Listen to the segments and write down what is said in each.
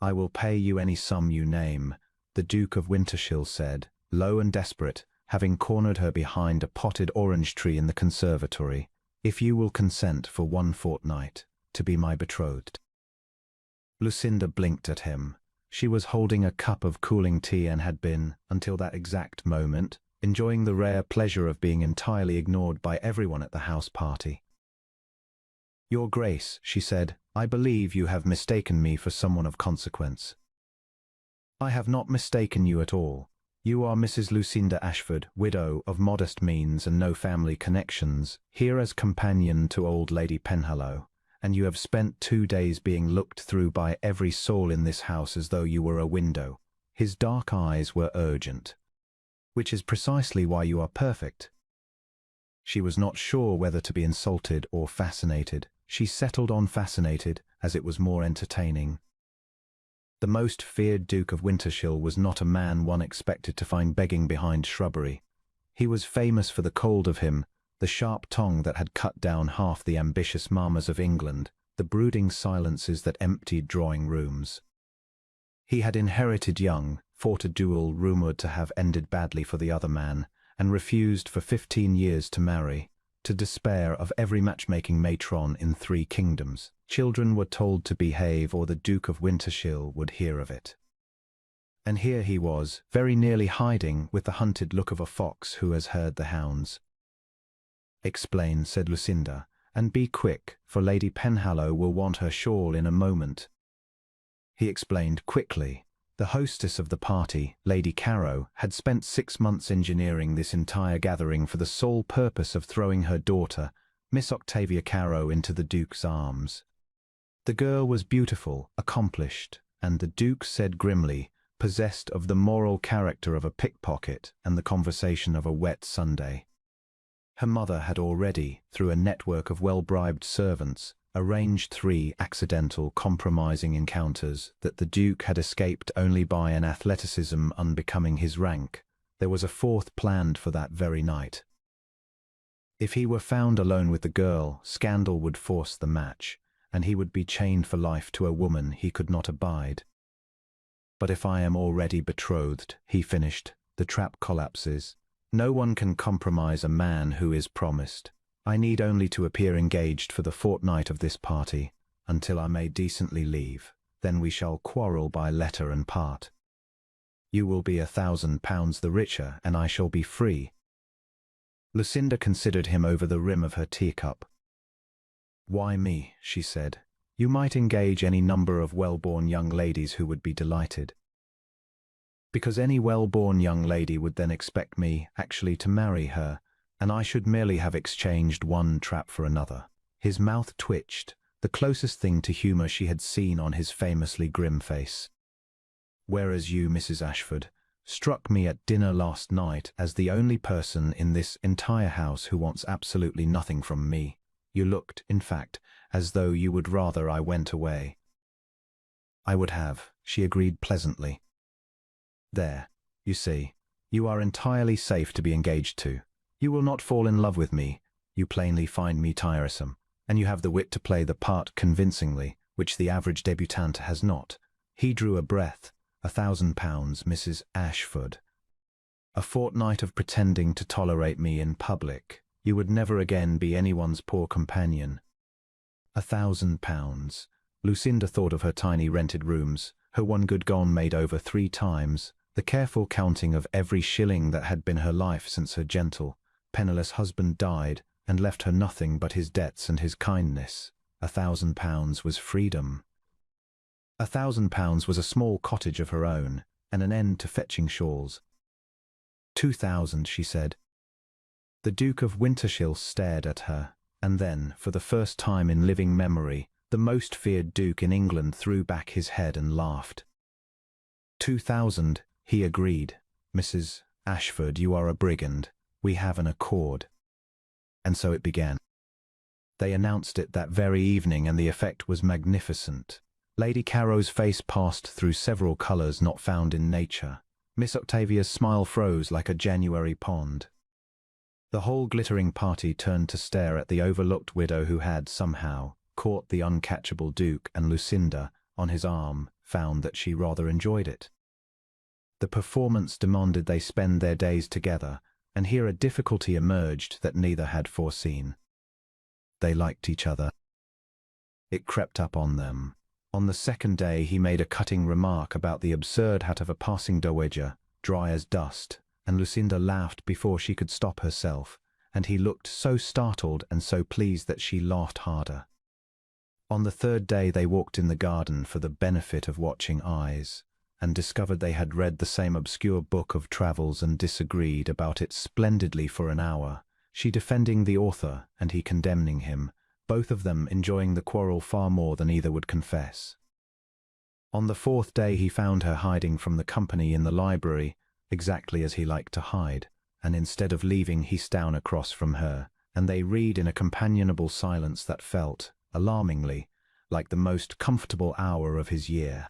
"I will pay you any sum you name," the Duke of Wintershall said, low and desperate, having cornered her behind a potted orange tree in the conservatory, "if you will consent for 1 fortnight to be my betrothed." Lucinda blinked at him. She was holding a cup of cooling tea and had been, until that exact moment, enjoying the rare pleasure of being entirely ignored by everyone at the house party. "Your Grace," she said, "I believe you have mistaken me for someone of consequence." "I have not mistaken you at all. You are Mrs. Lucinda Ashford, widow of modest means and no family connections, here as companion to old Lady Penhallow, and you have spent 2 days being looked through by every soul in this house as though you were a window." His dark eyes were urgent. "Which is precisely why you are perfect." She was not sure whether to be insulted or fascinated. She settled on fascinated, as it was more entertaining. The most feared Duke of Wintershall was not a man one expected to find begging behind shrubbery. He was famous for the cold of him, the sharp tongue that had cut down half the ambitious mammas of England, the brooding silences that emptied drawing-rooms. He had inherited young, fought a duel rumoured to have ended badly for the other man, and refused for 15 years to marry, to despair of every matchmaking matron in 3 kingdoms. Children were told to behave or the Duke of Wintershall would hear of it. And here he was, very nearly hiding, with the hunted look of a fox who has heard the hounds. "Explain," said Lucinda, "and be quick, for Lady Penhallow will want her shawl in a moment." He explained quickly. The hostess of the party, Lady Carrow, had spent 6 months engineering this entire gathering for the sole purpose of throwing her daughter, Miss Octavia Carrow, into the Duke's arms. The girl was beautiful, accomplished, and the Duke said grimly, possessed of the moral character of a pickpocket and the conversation of a wet Sunday. Her mother had already, through a network of well-bribed servants, arranged 3 accidental, compromising encounters that the Duke had escaped only by an athleticism unbecoming his rank. There was a 4th planned for that very night. If he were found alone with the girl, scandal would force the match, and he would be chained for life to a woman he could not abide. "But if I am already betrothed," he finished, "the trap collapses. No one can compromise a man who is promised. I need only to appear engaged for the fortnight of this party, until I may decently leave. Then we shall quarrel by letter and part. You will be £1,000 the richer, and I shall be free." Lucinda considered him over the rim of her teacup. "Why me?" she said. "You might engage any number of well-born young ladies who would be delighted." "Because any well-born young lady would then expect me actually to marry her, and I should merely have exchanged one trap for another." His mouth twitched, the closest thing to humour she had seen on his famously grim face. "Whereas you, Mrs. Ashford, struck me at dinner last night as the only person in this entire house who wants absolutely nothing from me. You looked, in fact, as though you would rather I went away." "I would have," she agreed pleasantly. "There, you see, you are entirely safe to be engaged to. You will not fall in love with me. You plainly find me tiresome, and you have the wit to play the part convincingly, which the average debutante has not." He drew a breath. £1,000, Mrs. Ashford. "A fortnight of pretending to tolerate me in public. You would never again be anyone's poor companion." £1,000. Lucinda thought of her tiny rented rooms, her one good gone made over 3 times, the careful counting of every shilling that had been her life since her gentle, penniless husband died and left her nothing but his debts and his kindness. £1,000 was freedom. £1,000 was a small cottage of her own, and an end to fetching shawls. 2,000, she said. The Duke of Wintershall stared at her, and then, for the first time in living memory, the most feared Duke in England threw back his head and laughed. 2,000, he agreed. "Mrs. Ashford, you are a brigand. We have an accord." And so it began. They announced it that very evening, and the effect was magnificent. Lady Carrow's face passed through several colours not found in nature. Miss Octavia's smile froze like a January pond. The whole glittering party turned to stare at the overlooked widow who had, somehow, caught the uncatchable Duke and Lucinda, on his arm, found that she rather enjoyed it. The performance demanded they spend their days together, and here a difficulty emerged that neither had foreseen. They liked each other. It crept up on them. On the second day he made a cutting remark about the absurd hat of a passing dowager, dry as dust, and Lucinda laughed before she could stop herself, and he looked so startled and so pleased that she laughed harder. On the third day they walked in the garden for the benefit of watching eyes, and discovered they had read the same obscure book of travels and disagreed about it splendidly for an hour, she defending the author and he condemning him, both of them enjoying the quarrel far more than either would confess. On the fourth day he found her hiding from the company in the library, exactly as he liked to hide, and instead of leaving he down across from her, and they read in a companionable silence that felt, alarmingly, like the most comfortable hour of his year.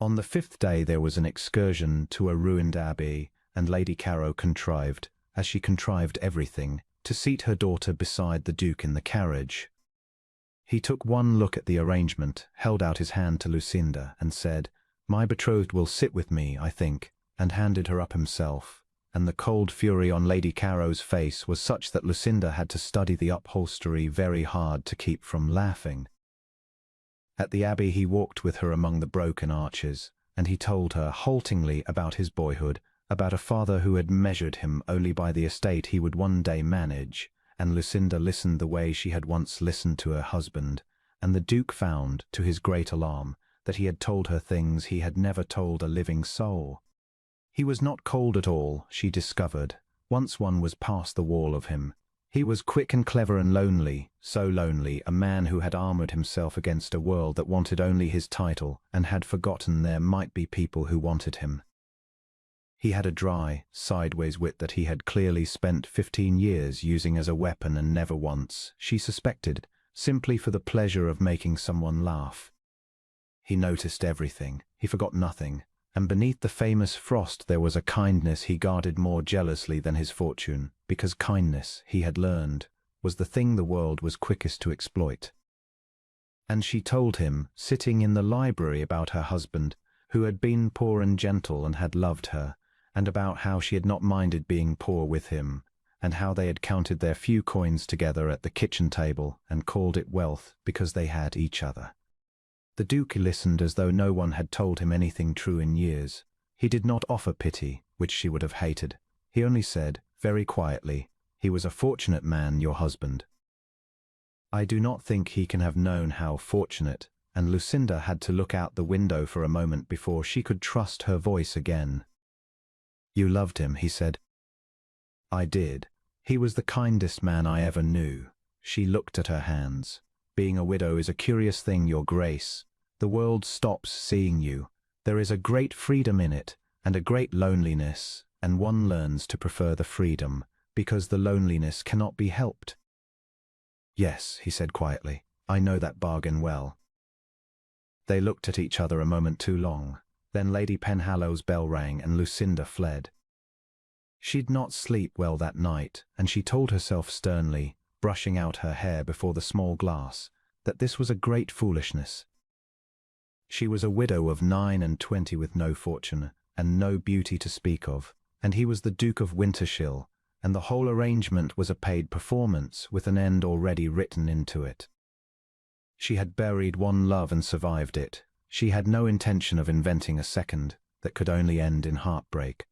On the fifth day there was an excursion to a ruined abbey, and Lady Caro contrived, as she contrived everything, to seat her daughter beside the Duke in the carriage. He took one look at the arrangement, held out his hand to Lucinda, and said, "My betrothed will sit with me, I think," and handed her up himself, and the cold fury on Lady Caro's face was such that Lucinda had to study the upholstery very hard to keep from laughing. At the abbey he walked with her among the broken arches, and he told her haltingly about his boyhood, about a father who had measured him only by the estate he would one day manage, and Lucinda listened the way she had once listened to her husband, and the Duke found, to his great alarm, that he had told her things he had never told a living soul. He was not cold at all, she discovered, once one was past the wall of him. He was quick and clever and lonely, so lonely, a man who had armored himself against a world that wanted only his title and had forgotten there might be people who wanted him. He had a dry, sideways wit that he had clearly spent 15 years using as a weapon and never once, she suspected, simply for the pleasure of making someone laugh. He noticed everything, he forgot nothing, and beneath the famous frost there was a kindness he guarded more jealously than his fortune, because kindness, he had learned, was the thing the world was quickest to exploit. And she told him, sitting in the library, about her husband, who had been poor and gentle and had loved her, and about how she had not minded being poor with him, and how they had counted their few coins together at the kitchen table and called it wealth because they had each other. The Duke listened as though no one had told him anything true in years. He did not offer pity, which she would have hated. He only said, very quietly, "He was a fortunate man, your husband." I do not think he can have known how fortunate, and Lucinda had to look out the window for a moment before she could trust her voice again. "You loved him," he said. "I did. He was the kindest man I ever knew." She looked at her hands. "Being a widow is a curious thing, your grace. The world stops seeing you. There is a great freedom in it, and a great loneliness, and one learns to prefer the freedom, because the loneliness cannot be helped." "Yes," he said quietly, "I know that bargain well." They looked at each other a moment too long. Then Lady Penhallow's bell rang and Lucinda fled. She'd not sleep well that night, and she told herself sternly, brushing out her hair before the small glass, that this was a great foolishness. She was a widow of 29 with no fortune, and no beauty to speak of, and he was the Duke of Wintershall, and the whole arrangement was a paid performance with an end already written into it. She had buried one love and survived it. She had no intention of inventing a second that could only end in heartbreak.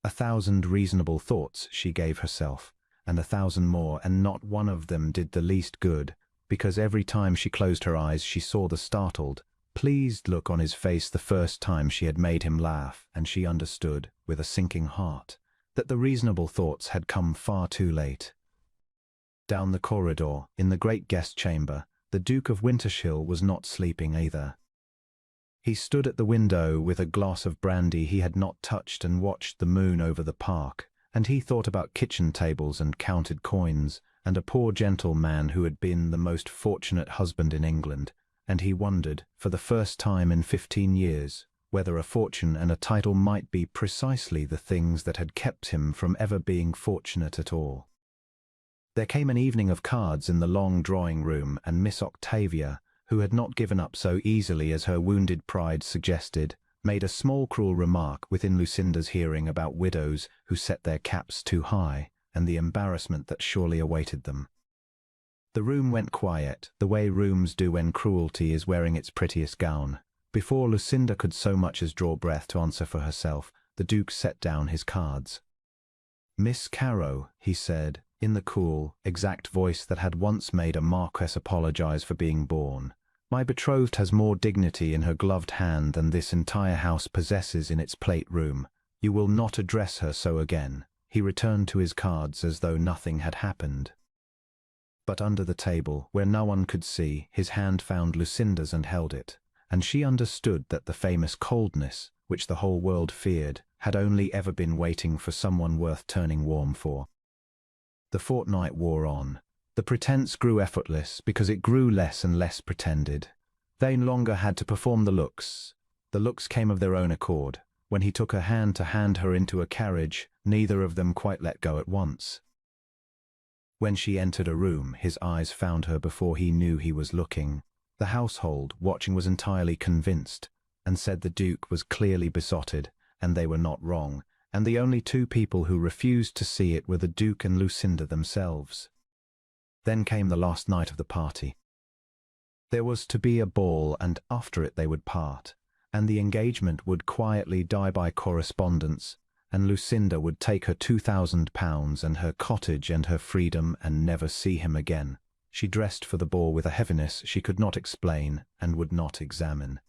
1,000 reasonable thoughts she gave herself, and 1,000 more, and not one of them did the least good, because every time she closed her eyes she saw the startled, pleased look on his face the first time she had made him laugh, and she understood, with a sinking heart, that the reasonable thoughts had come far too late. Down the corridor, in the great guest chamber, the Duke of Wintershall was not sleeping either. He stood at the window with a glass of brandy he had not touched and watched the moon over the park, and he thought about kitchen tables and counted coins, and a poor gentle man who had been the most fortunate husband in England, and he wondered, for the first time in 15 years, whether a fortune and a title might be precisely the things that had kept him from ever being fortunate at all. There came an evening of cards in the long drawing-room, and Miss Octavia, who had not given up so easily as her wounded pride suggested, made a small cruel remark within Lucinda's hearing about widows who set their caps too high, and the embarrassment that surely awaited them. The room went quiet, the way rooms do when cruelty is wearing its prettiest gown. Before Lucinda could so much as draw breath to answer for herself, the Duke set down his cards. "Miss Carrow," he said, in the cool, exact voice that had once made a marquess apologize for being born, "my betrothed has more dignity in her gloved hand than this entire house possesses in its plate room. You will not address her so again." He returned to his cards as though nothing had happened. But under the table, where no one could see, his hand found Lucinda's and held it, and she understood that the famous coldness, which the whole world feared, had only ever been waiting for someone worth turning warm for. The fortnight wore on. The pretense grew effortless because it grew less and less pretended. They no longer had to perform the looks. The looks came of their own accord. When he took her hand to hand her into a carriage, neither of them quite let go at once. When she entered a room, his eyes found her before he knew he was looking. The household, watching, was entirely convinced, and said the Duke was clearly besotted, and they were not wrong, and the only two people who refused to see it were the Duke and Lucinda themselves. Then came the last night of the party. There was to be a ball, and after it they would part, and the engagement would quietly die by correspondence, and Lucinda would take her £2,000 and her cottage and her freedom and never see him again. She dressed for the ball with a heaviness she could not explain and would not examine.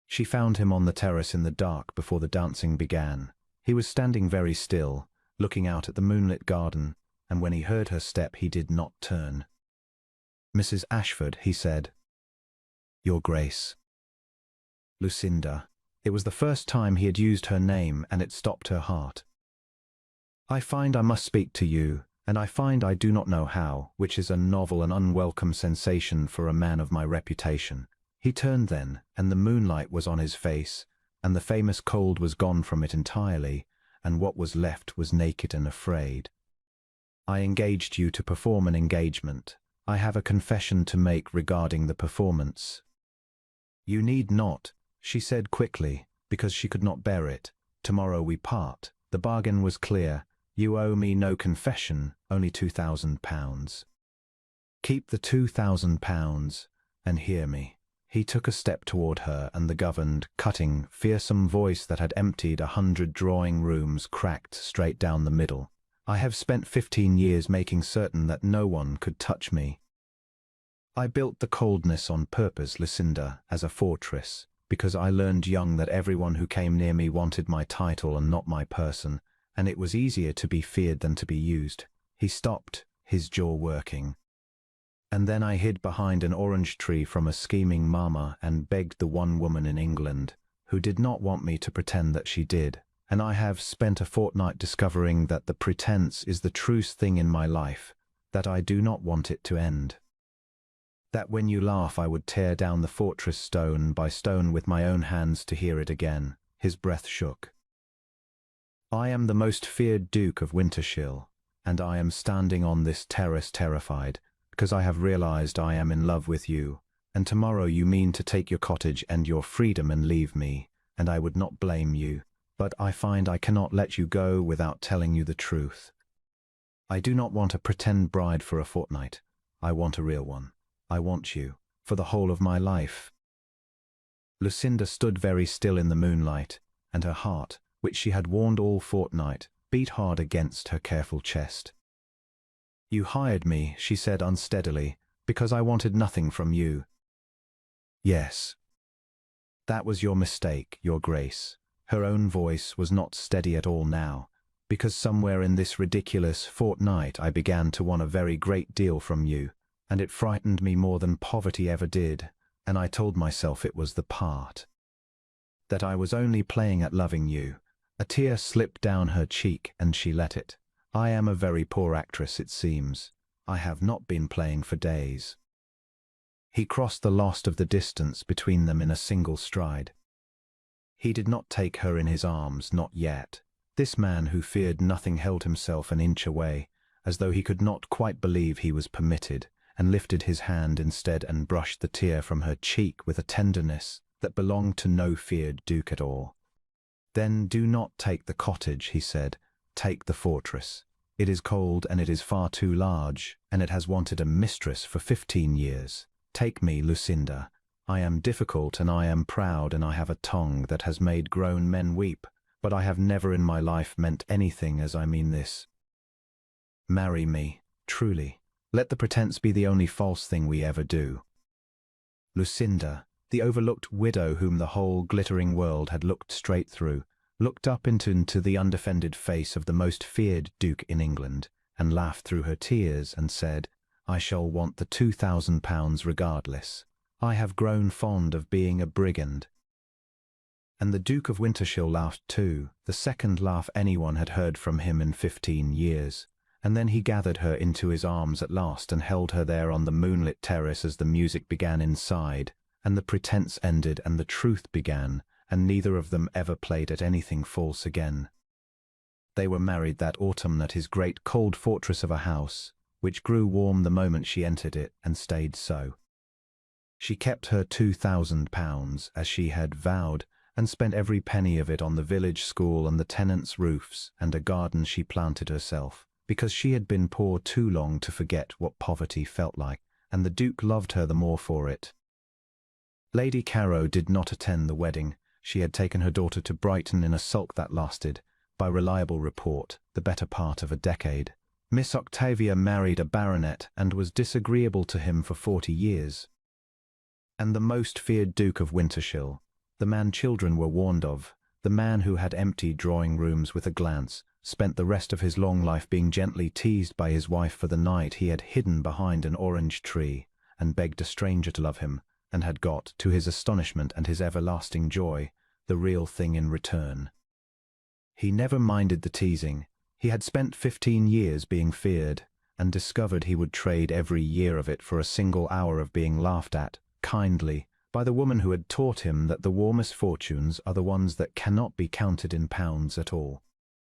She found him on the terrace in the dark before the dancing began. He was standing very still, looking out at the moonlit garden, and when he heard her step he did not turn. "Mrs. Ashford," he said. "Your Grace." Lucinda. It was the first time he had used her name, and it stopped her heart. "I find I must speak to you, and I find I do not know how, which is a novel and unwelcome sensation for a man of my reputation." He turned then, and the moonlight was on his face, and the famous cold was gone from it entirely, and what was left was naked and afraid. "I engaged you to perform an engagement. I have a confession to make regarding the performance." "You need not," she said quickly, because she could not bear it. "Tomorrow we part. The bargain was clear. You owe me no confession, only £2,000. Keep the £2,000 and hear me." He took a step toward her, and the governed, cutting, fearsome voice that had emptied 100 drawing rooms cracked straight down the middle. "I have spent 15 years making certain that no one could touch me. I built the coldness on purpose, Lucinda, as a fortress, because I learned young that everyone who came near me wanted my title and not my person, and it was easier to be feared than to be used." He stopped, his jaw working. "And then I hid behind an orange tree from a scheming mamma and begged the one woman in England who did not want me to pretend that she did, and I have spent a fortnight discovering that the pretense is the truest thing in my life, that I do not want it to end. That when you laugh I would tear down the fortress stone by stone with my own hands to hear it again." His breath shook. "I am the most feared Duke of Wintershall, and I am standing on this terrace terrified, because I have realized I am in love with you, and tomorrow you mean to take your cottage and your freedom and leave me, and I would not blame you, but I find I cannot let you go without telling you the truth. I do not want a pretend bride for a fortnight. I want a real one. I want you, for the whole of my life." Lucinda stood very still in the moonlight, and her heart, which she had warned all fortnight, beat hard against her careful chest. "You hired me," she said unsteadily, "because I wanted nothing from you." "Yes." "That was your mistake, Your Grace." Her own voice was not steady at all now, "because somewhere in this ridiculous fortnight I began to want a very great deal from you, and it frightened me more than poverty ever did, and I told myself it was the part. That I was only playing at loving you." A tear slipped down her cheek, and she let it. "I am a very poor actress, it seems. I have not been playing for days." He crossed the lost of the distance between them in a single stride. He did not take her in his arms, not yet. This man who feared nothing held himself an inch away, as though he could not quite believe he was permitted, and lifted his hand instead and brushed the tear from her cheek with a tenderness that belonged to no feared duke at all. "Then do not take the cottage," he said. "Take the fortress. It is cold and it is far too large, and it has wanted a mistress for 15 years. Take me, Lucinda. I am difficult and I am proud and I have a tongue that has made grown men weep, but I have never in my life meant anything as I mean this. Marry me, truly. Let the pretense be the only false thing we ever do." Lucinda, the overlooked widow whom the whole glittering world had looked straight through, looked up into the undefended face of the most feared duke in England, and laughed through her tears and said, "I shall want the £2,000 regardless. I have grown fond of being a brigand." And the Duke of Wintershall laughed too, the second laugh anyone had heard from him in 15 years. And then he gathered her into his arms at last and held her there on the moonlit terrace as the music began inside, and the pretense ended and the truth began, and neither of them ever played at anything false again. They were married that autumn at his great cold fortress of a house, which grew warm the moment she entered it, and stayed so. She kept her £2,000, as she had vowed, and spent every penny of it on the village school and the tenants' roofs and a garden she planted herself, because she had been poor too long to forget what poverty felt like, and the Duke loved her the more for it. Lady Caro did not attend the wedding. She had taken her daughter to Brighton in a sulk that lasted, by reliable report, the better part of a decade. Miss Octavia married a baronet and was disagreeable to him for 40 years. And the most feared Duke of Wintershall, the man children were warned of, the man who had emptied drawing-rooms with a glance, spent the rest of his long life being gently teased by his wife for the night he had hidden behind an orange tree and begged a stranger to love him, and had got, to his astonishment and his everlasting joy, the real thing in return. He never minded the teasing. He had spent 15 years being feared, and discovered he would trade every year of it for a single hour of being laughed at, kindly, by the woman who had taught him that the warmest fortunes are the ones that cannot be counted in pounds at all.